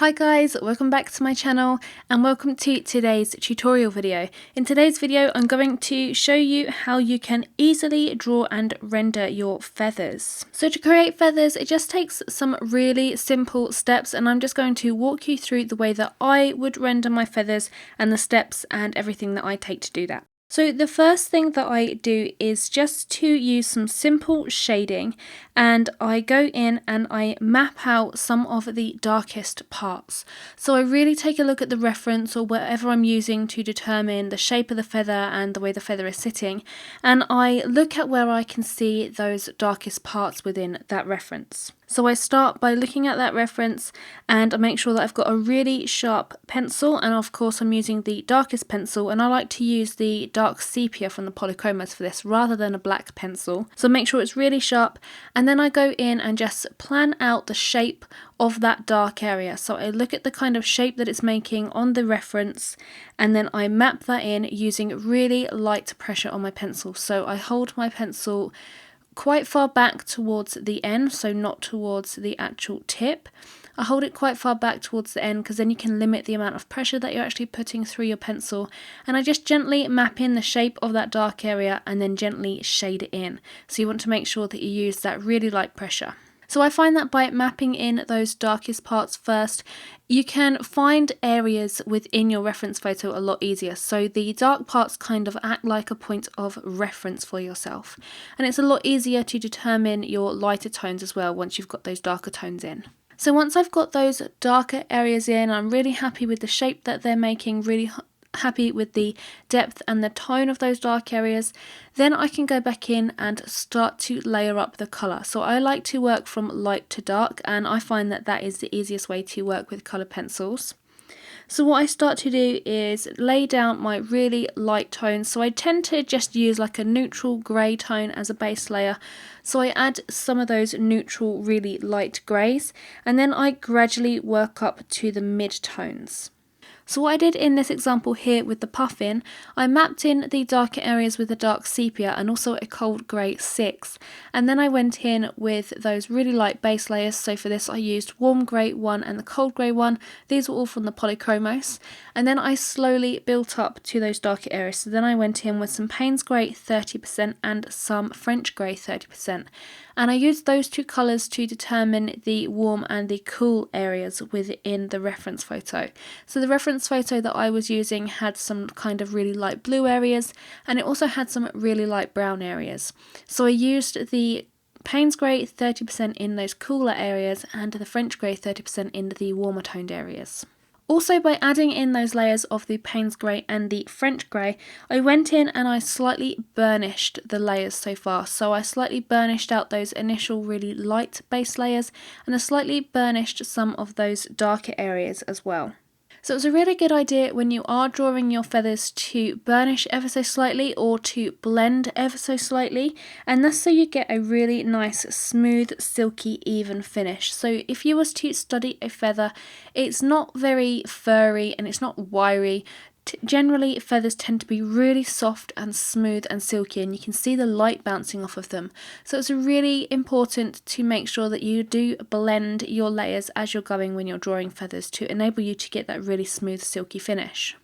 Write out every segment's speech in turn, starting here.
Hi guys, welcome back to my channel and welcome to today's tutorial video. In today's video I'm going to show you how you can easily draw and render your feathers. So to create feathers it just takes some really simple steps, and I'm just going to walk you through the way that I would render my feathers and the steps and everything that I take to do that. So the first thing that I do is just to use some simple shading, and I go in and I map out some of the darkest parts. So I really take a look at the reference or whatever I'm using to determine the shape of the feather and the way the feather is sitting, and I look at where I can see those darkest parts within that reference. So I start by looking at that reference and I make sure that I've got a really sharp pencil, and of course I'm using the darkest pencil, and I like to use the dark sepia from the polychromos for this rather than a black pencil. So make sure it's really sharp, and then I go in and just plan out the shape of that dark area. So I look at the kind of shape that it's making on the reference, and then I map that in using really light pressure on my pencil. So I hold my pencil quite far back towards the end, so not towards the actual tip. I hold it quite far back towards the end because then you can limit the amount of pressure that you're actually putting through your pencil, and I just gently map in the shape of that dark area and then gently shade it in. So you want to make sure that you use that really light pressure. So I find that by mapping in those darkest parts first, you can find areas within your reference photo a lot easier. So the dark parts kind of act like a point of reference for yourself. And it's a lot easier to determine your lighter tones as well once you've got those darker tones in. So once I've got those darker areas in, I'm really happy with the shape that they're making, really happy with the depth and the tone of those dark areas, then I can go back in and start to layer up the colour. So I like to work from light to dark, and I find that that is the easiest way to work with colour pencils. So what I start to do is lay down my really light tones. So I tend to just use like a neutral grey tone as a base layer. So I add some of those neutral really light greys, and then I gradually work up to the mid-tones. So what I did in this example here with the puffin, I mapped in the darker areas with a dark sepia and also a cold grey 6, and then I went in with those really light base layers. So for this I used warm grey 1 and the cold grey 1. These were all from the polychromos, and then I slowly built up to those darker areas. So then I went in with some Payne's grey 30% and some French grey 30%, and I used those two colours to determine the warm and the cool areas within the reference photo. So the reference photo that I was using had some kind of really light blue areas, and it also had some really light brown areas. So I used the Payne's grey 30% in those cooler areas and the French grey 30% in the warmer toned areas. Also, by adding in those layers of the Payne's grey and the French grey, I went in and I slightly burnished the layers so far. So I slightly burnished out those initial really light base layers, and I slightly burnished some of those darker areas as well. So it's a really good idea when you are drawing your feathers to burnish ever so slightly or to blend ever so slightly, and that's so you get a really nice smooth silky even finish. So if you was to study a feather, it's not very furry and it's not wiry. Generally feathers tend to be really soft and smooth and silky, and you can see the light bouncing off of them. So it's really important to make sure that you do blend your layers as you're going when you're drawing feathers to enable you to get that really smooth silky finish.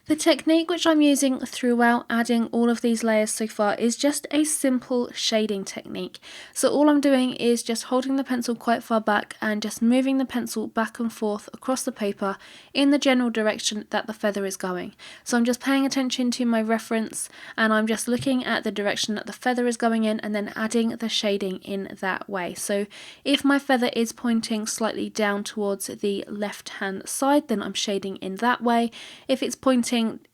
The technique which I'm using throughout adding all of these layers so far is just a simple shading technique. So all I'm doing is just holding the pencil quite far back and just moving the pencil back and forth across the paper in the general direction that the feather is going. So I'm just paying attention to my reference and I'm just looking at the direction that the feather is going in and then adding the shading in that way. So if my feather is pointing slightly down towards the left hand side, then I'm shading in that way. If it's pointing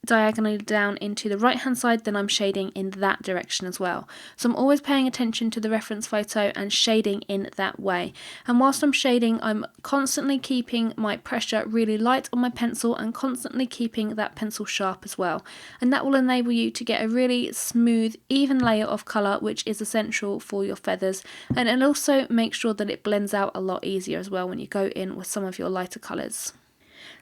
diagonally down into the right hand side, then I'm shading in that direction as well. So I'm always paying attention to the reference photo and shading in that way. And whilst I'm shading, I'm constantly keeping my pressure really light on my pencil and constantly keeping that pencil sharp as well. And that will enable you to get a really smooth, even layer of colour, which is essential for your feathers. And it'll also make sure that it blends out a lot easier as well when you go in with some of your lighter colours.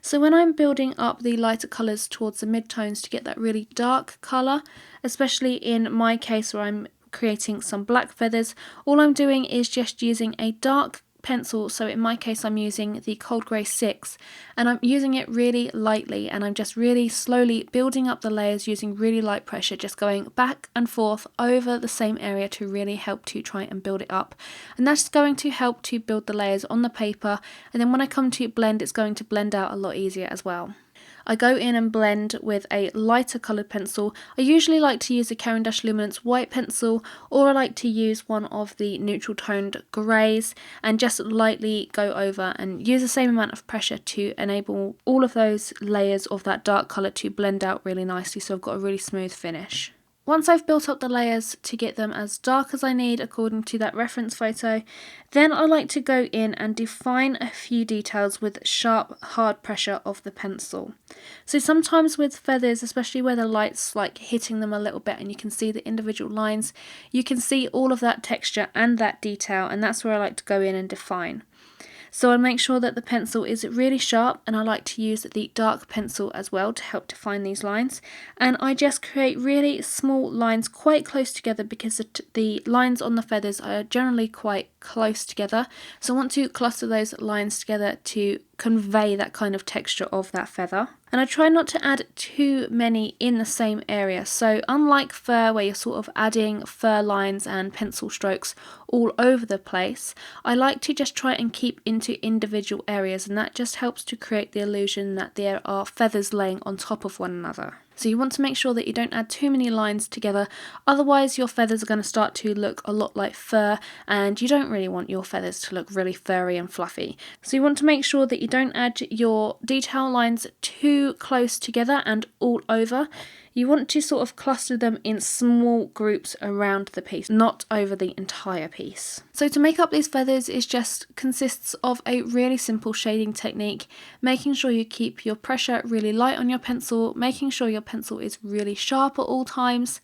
So when I'm building up the lighter colours towards the mid-tones to get that really dark colour, especially in my case where I'm creating some black feathers, all I'm doing is just using a dark pencil, so in my case I'm using the Cold Grey 6, and I'm using it really lightly, and I'm just really slowly building up the layers using really light pressure, just going back and forth over the same area to really help to try and build it up. And that's going to help to build the layers on the paper, and then when I come to blend, it's going to blend out a lot easier as well. I go in and blend with a lighter coloured pencil. I usually like to use a Caran d'Ache Luminance white pencil, or I like to use one of the neutral toned greys and just lightly go over and use the same amount of pressure to enable all of those layers of that dark colour to blend out really nicely, so I've got a really smooth finish. Once I've built up the layers to get them as dark as I need according to that reference photo, then I like to go in and define a few details with sharp, hard pressure of the pencil. So sometimes with feathers, especially where the light's like hitting them a little bit and you can see the individual lines, you can see all of that texture and that detail, and that's where I like to go in and define. So I make sure that the pencil is really sharp, and I like to use the dark pencil as well to help define these lines. And I just create really small lines quite close together because the lines on the feathers are generally quite close together. So I want to cluster those lines together to convey that kind of texture of that feather. And I try not to add too many in the same area. So unlike fur, where you're sort of adding fur lines and pencil strokes all over the place, I like to just try and keep into individual areas, and that just helps to create the illusion that there are feathers laying on top of one another. So you want to make sure that you don't add too many lines together, otherwise your feathers are going to start to look a lot like fur, and you don't really want your feathers to look really furry and fluffy. So you want to make sure that you don't add your detail lines too close together and all over. You want to sort of cluster them in small groups around the piece, not over the entire piece. So to make up these feathers consists of a really simple shading technique, making sure you keep your pressure really light on your pencil, making sure your pencil is really sharp at all times.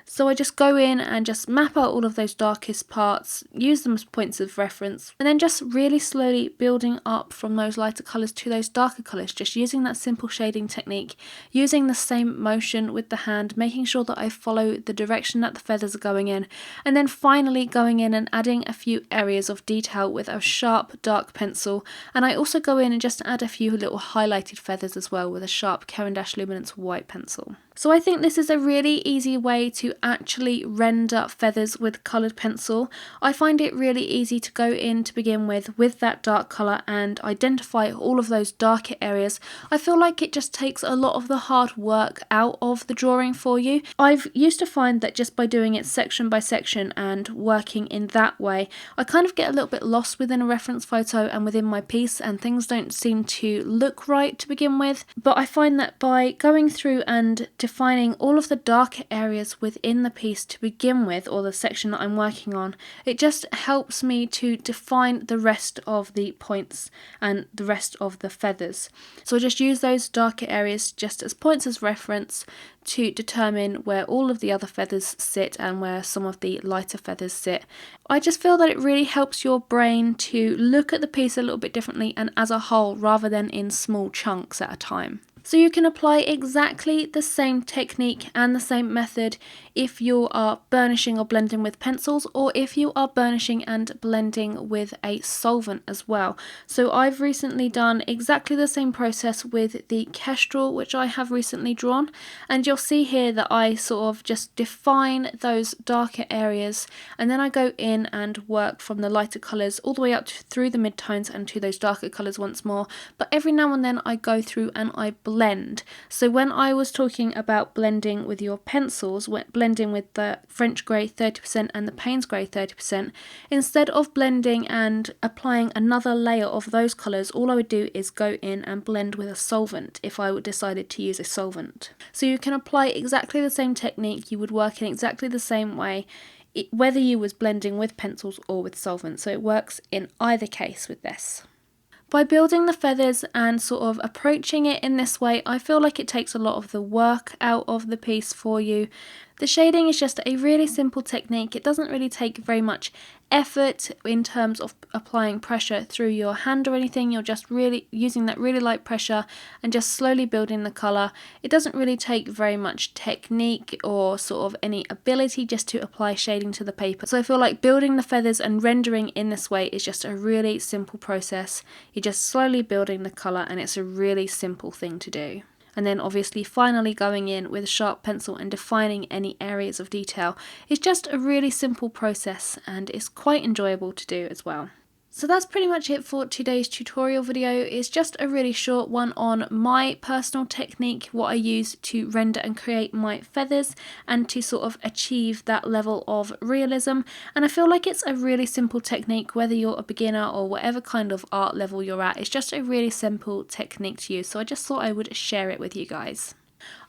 So I just go in and just map out all of those darkest parts, use them as points of reference, and then just really slowly building up from those lighter colours to those darker colours, just using that simple shading technique, using the same motion with the hand, making sure that I follow the direction that the feathers are going in, and then finally going in and adding a few areas of detail with a sharp dark pencil. And I also go in and just add a few little highlighted feathers as well with a sharp Caran d'Ache Luminance white pencil. So I think this is a really easy way to actually render feathers with coloured pencil. I find it really easy to go in to begin with that dark colour and identify all of those darker areas. I feel like it just takes a lot of the hard work out of the drawing for you. I've used to find that just by doing it section by section and working in that way, I kind of get a little bit lost within a reference photo and within my piece, and things don't seem to look right to begin with. But I find that by going through and defining all of the darker areas within the piece to begin with, or the section that I'm working on, it just helps me to define the rest of the points and the rest of the feathers. So I just use those darker areas just as points as reference to determine where all of the other feathers sit and where some of the lighter feathers sit. I just feel that it really helps your brain to look at the piece a little bit differently and as a whole rather than in small chunks at a time. So you can apply exactly the same technique and the same method if you are burnishing or blending with pencils, or if you are burnishing and blending with a solvent as well. So I've recently done exactly the same process with the Kestrel, which I have recently drawn, and you'll see here that I sort of just define those darker areas, and then I go in and work from the lighter colours all the way up through the midtones and to those darker colours once more. But every now and then I go through and I blend. So when I was talking about blending with your pencils, blending with the French grey 30% and the Payne's grey 30%, instead of blending and applying another layer of those colours, all I would do is go in and blend with a solvent if I decided to use a solvent. So you can apply exactly the same technique, you would work in exactly the same way, whether you was blending with pencils or with solvent. So it works in either case with this. By building the feathers and sort of approaching it in this way, I feel like it takes a lot of the work out of the piece for you. The shading is just a really simple technique. It doesn't really take very much effort in terms of applying pressure through your hand or anything. You're just really using that really light pressure and just slowly building the colour. It doesn't really take very much technique or sort of any ability just to apply shading to the paper. So I feel like building the feathers and rendering in this way is just a really simple process. You're just slowly building the colour and it's a really simple thing to do. And then obviously finally going in with a sharp pencil and defining any areas of detail is just a really simple process and it's quite enjoyable to do as well. So that's pretty much it for today's tutorial video. It's just a really short one on my personal technique, what I use to render and create my feathers and to sort of achieve that level of realism. And I feel like it's a really simple technique, whether you're a beginner or whatever kind of art level you're at. It's just a really simple technique to use, so I just thought I would share it with you guys.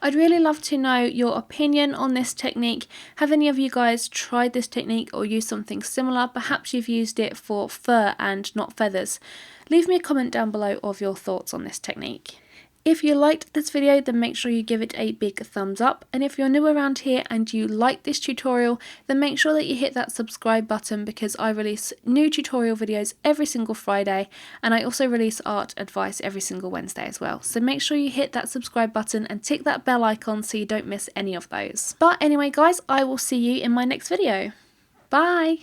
I'd really love to know your opinion on this technique. Have any of you guys tried this technique or used something similar? Perhaps you've used it for fur and not feathers. Leave me a comment down below of your thoughts on this technique. If you liked this video, then make sure you give it a big thumbs up, and if you're new around here and you like this tutorial, then make sure that you hit that subscribe button, because I release new tutorial videos every single Friday, and I also release art advice every single Wednesday as well. So make sure you hit that subscribe button and tick that bell icon so you don't miss any of those. But anyway guys, I will see you in my next video. Bye!